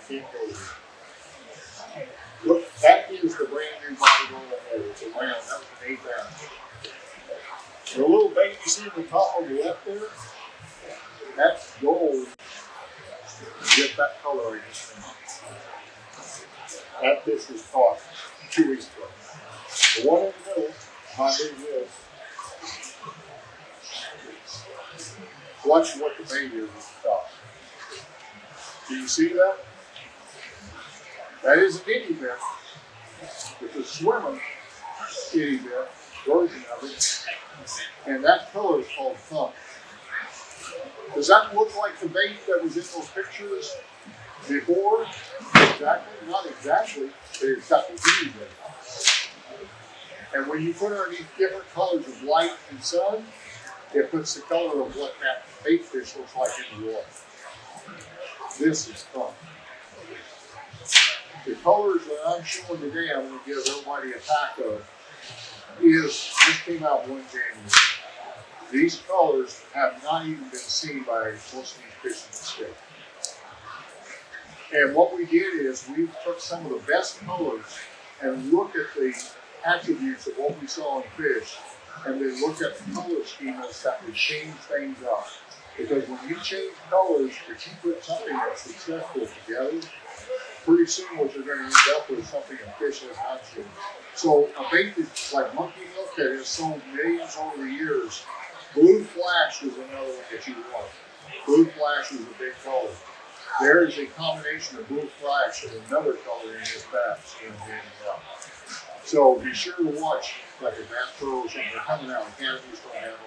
can't go there. Look, that is the brand new body roll there. It's a round. That was an 8-ounce. The little bait you see at the top on the left there, that's gold. You get that color I just finished. That fish was caught 2 weeks ago. The one in the middle, my big this. Watch what the bait is at the top. Do you see that? That is an itty bit. It's a swimmer itty bit version of it. And that color is called thump. Does that look like the bait that was in those pictures before? Exactly? Not exactly, but it's got the itty bit. And when you put underneath different colors of light and sun, it puts the color of what that bait fish looks like in the water. This is fun. The colors that I'm showing today, I'm going to give everybody a pack of, this came out one January. These colors have not even been seen by most of these fish in the state. And what we did is we took some of the best colors and looked at the attributes of what we saw in fish, and then looked at the color schemas that would change things up. Because when you change colors, if you put something that's successful together, pretty soon what you're going to end up with is something a fish has not seen. So a bait that's like monkey milk that has sold millions over the years, blue flash is another one that you want. Blue flash is a big color. There is a combination of blue flash and another color in this batch. So be sure to watch like a Bass Pro or something. They're coming out. Canada's going to have them.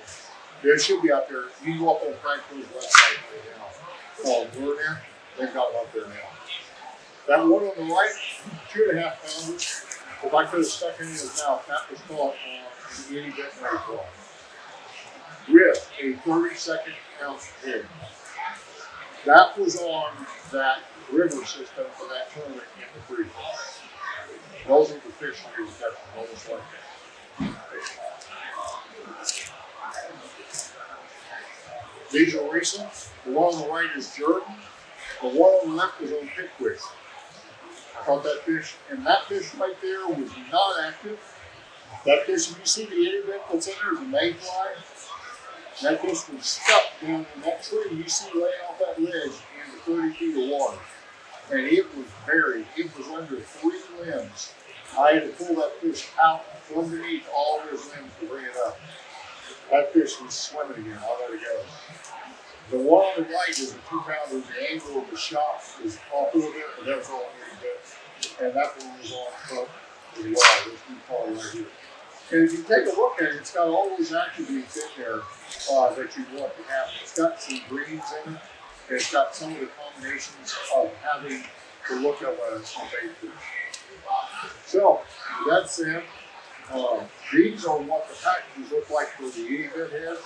They should be out there. You can go up on Frank Pro's website right now. Called Werner. They've got them up there now. That one on the right, 2.5 pounders. If I could have stuck it in his mouth, that was caught on an itty bit fly with a 32nd ounce head. That was on that river system for that tournament in the creek. Those are the fish that we were catching, almost like that. These are recent. The one on the right is Jordan. The one on the left is on Pickwick. I caught that fish, and that fish right there was not active. That fish, if you see the itty bit that's in there, is a mayfly. That fish was stuck down in that tree you see laying off that ledge into 30 feet of water. And it was buried. It was under 3 limbs. I had to pull that fish out from beneath all of his limbs to bring it up. That fish was swimming again. I'll let it go. The one on the right is a 2-pounder. The angle of the shot is off a little bit, but that's all a little bit. And that one was on front as well. This new color right here. And if you take a look at it, it's got all those attributes in there that you want to have. It's got some greens in it. And it's got some of the combinations of having the look of a bait fish. So, that's it. These are what the packages look like for the itty bit heads.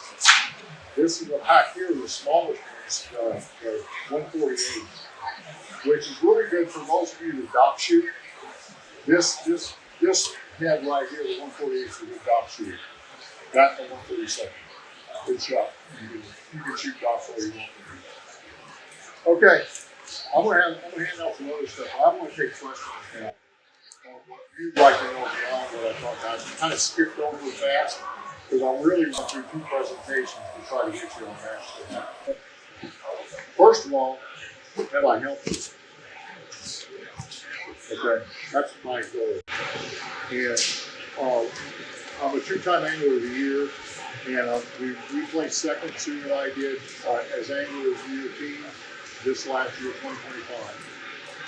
This is a pack here, the smallest one, the 148, which is really good for most of you to dock shoot. This head right here, the 148 is a good dock shoot. That and the 137. Good shot. You can shoot docks where you want to. Okay, I'm gonna hand out some other stuff. I'm gonna take questions now. What you'd like to know beyond what I talked about. I kind of skipped over fast because I really went through 2 presentations to try to get you on that. First of all, have I helped you? Okay, that's my goal. And I'm a 2-time angler of the year, and we placed second. Sue and I did as angler of the year team this last year, 2025.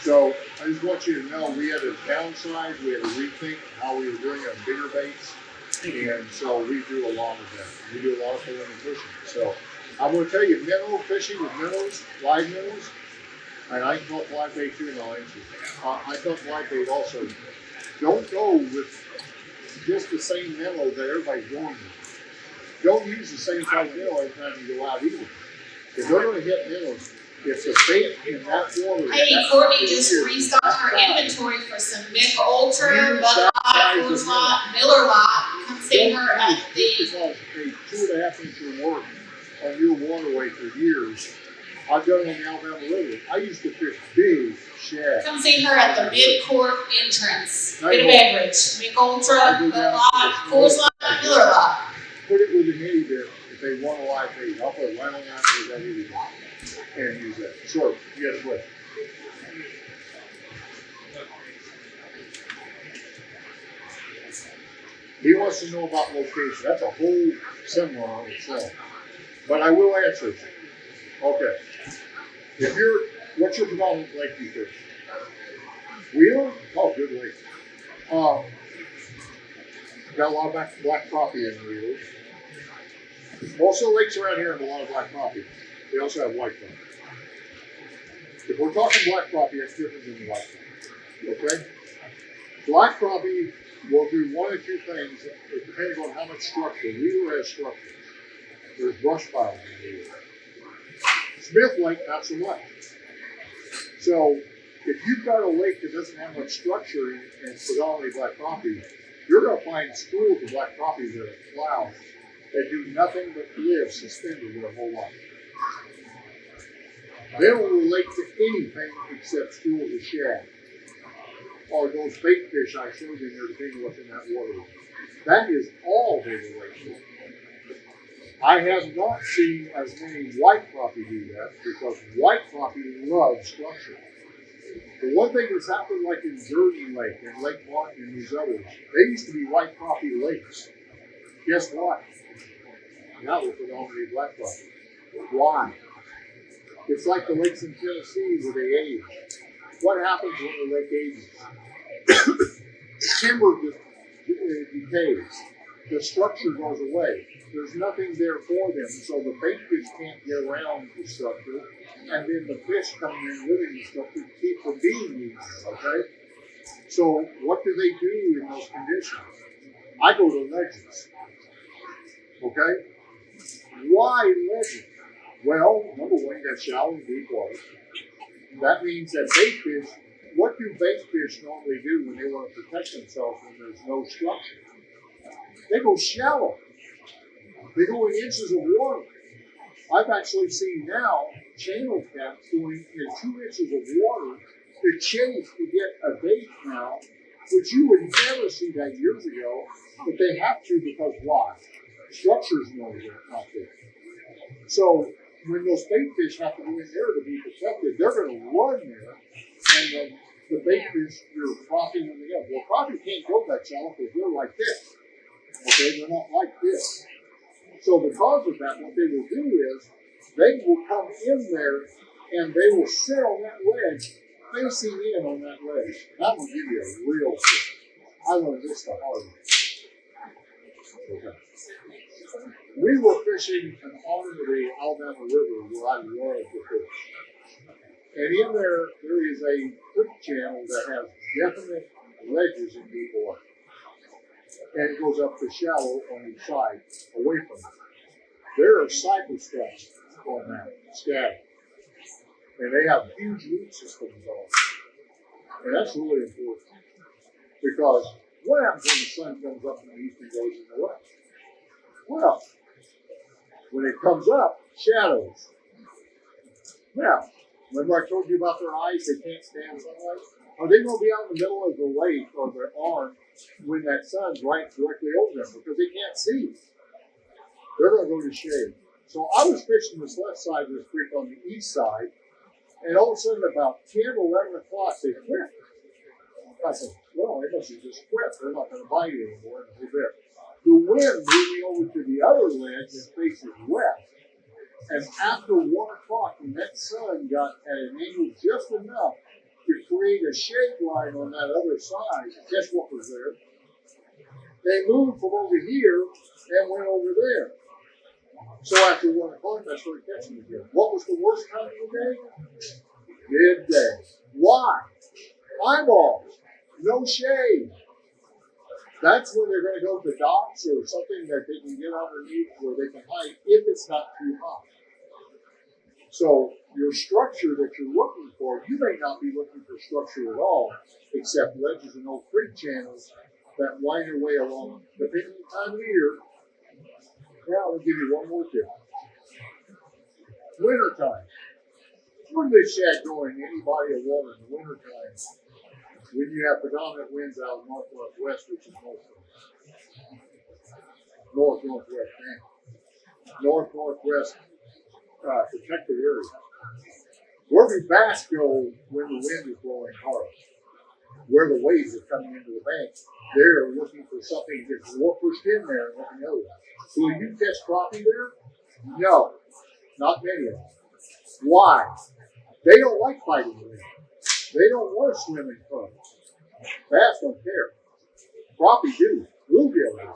So I just want you to know we had to downsize, we had to rethink how we were doing on bigger baits, and so we do a lot of that. We do a lot of pulling and fishing. So I'm going to tell you, minnow fishing with minnows, live minnows, and I caught live bait too, and I'll answer. I caught live bait also. Don't go with just the same minnow that everybody's going with. Don't use the same type minnow every time you go out either. If they're going to hit minnows, if the bait in that water. Hey, Courtney just restocked her inventory for some Mick Ultra, Bud Light, Coors Light, Miller Light. Come see her at the. Because a 2.5 inch work on your waterway for years. I've done it on the Alabama River. I used to fish big shad come see her at the mid-court entrance. Night Get a Hawk. beverage. Mick Ultra, Bud Light, Coors Light, Miller Light. Put it with an itty bit if they want a live bait. I'll put lemon on it with that itty bit and use that. Sure, you got a question. He wants to know about location. That's a whole seminar on itself. But I will answer it. Okay. What's your predominant lake you fish? Wheeler? Oh, good lake. Got a lot of black crappie in Wheeler. Most of the lakes around here have a lot of black crappie. They also have white crappie. If we're talking black crappie, that's different than white crappie. Okay? Black crappie will do one or two things depending on how much structure. Wheeler has structure. There's brush piles in Wheeler. Smith Lake, not so much. So if you've got a lake that doesn't have much structure and it's predominantly black crappie, you're going to find schools of black crappie that are clouds that do nothing but live suspended their whole life. They don't relate to anything except schools of shad. Or those bait fish I showed you there, depending on what's in that water. That is all they relate to. I have not seen as many white crappie do that because white crappie love structure. The one thing that's happened like in Jordan Lake and Lake Martin and these others, they used to be white crappie lakes. Guess what? Now they're predominantly black crappie. Why? It's like the lakes in Tennessee where they age. What happens when the lake ages? Timber decays. The structure goes away. There's nothing there for them, so the bait fish can't get around the structure, and then the fish coming in living the structure keep from being eaten, okay? So what do they do in those conditions? I go to ledges, okay? Why ledges? Well, number one, you got shallow and deep water. That means that bait fish, what do bait fish normally do when they want to protect themselves when there's no structure? They go shallow. They go in inches of water. I've actually seen now channel caps going in 2 inches of water to chase to get a bait now, which you would never see that years ago, but they have to because why? Structure's not there. So when those bait fish have to go in there to be protected, they're going to run there, and then the bait fish, you're propping them together. Well, crappie can't go that shallow because they're like this. Okay, they're not like this. So because of that, what they will do is they will come in there and they will sit on that ledge, facing in on that ledge. That will give you a real fish. I learned this the hard way. Okay. We were fishing an arm of the Alabama River where I love to fish. And in there is a creek channel that has definite ledges in deep water. And it goes up to shallow on each side, away from it. There are cypress straps on that scattered. And they have huge root systems on it. And that's really important. Because what happens when the sun comes up in the east and goes in the west? Well, when it comes up, shadows. Now, remember I told you about their eyes, they can't stand sunlight? Are they going to be out in the middle of the lake or their arm when that sun's right directly over them? Because they can't see. They're going to go to shade. So I was fishing this left side of this creek on the east side, and all of a sudden about 10 or 11 o'clock, they quit. I said, well, they must have just quit. They're not going to bite anymore. And they're there. The wind moving over to the other ledge and faces west. And after 1 o'clock, when that sun got at an angle just enough to create a shade line on that other side, guess what was there? They moved from over here and went over there. So after 1 o'clock, I started catching again. What was the worst time of the day? Midday. Why? Eyeballs. No shade. That's when they're going to go to docks or something that they can get underneath where they can hide if it's not too hot. So your structure that you're looking for, you may not be looking for structure at all, except ledges and old creek channels that wind their way along, depending on the time of the year. Now, I'll give you one more tip. Winter time. Where do they shad go in any body of water in the wintertime when you have predominant winds out of north-northwest, which is north-northwest, man. North-northwest protected area. Where do bass go when the wind is blowing hard? Where the waves are coming into the bank, they're looking for something that's pushed in there and looking over. Will you catch crappie there? No, not many of them. Why? They don't like fighting the wind. They don't want to swim in front. Bass don't care. Crappie do. Bluegill do.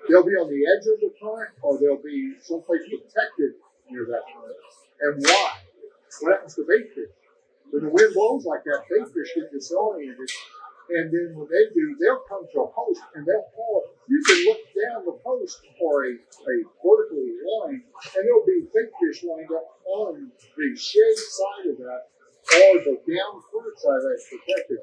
They'll be on the edge of the current, or they'll be someplace protected near that current. And why? What happens to bait fish? When the wind blows like that, bait fish get disoriented, and then when they do, they'll come to a post and they'll fall. You can look down the post or a vertical line, and there'll be bait fish lined up on the shade side of that, or the down current side that's protected.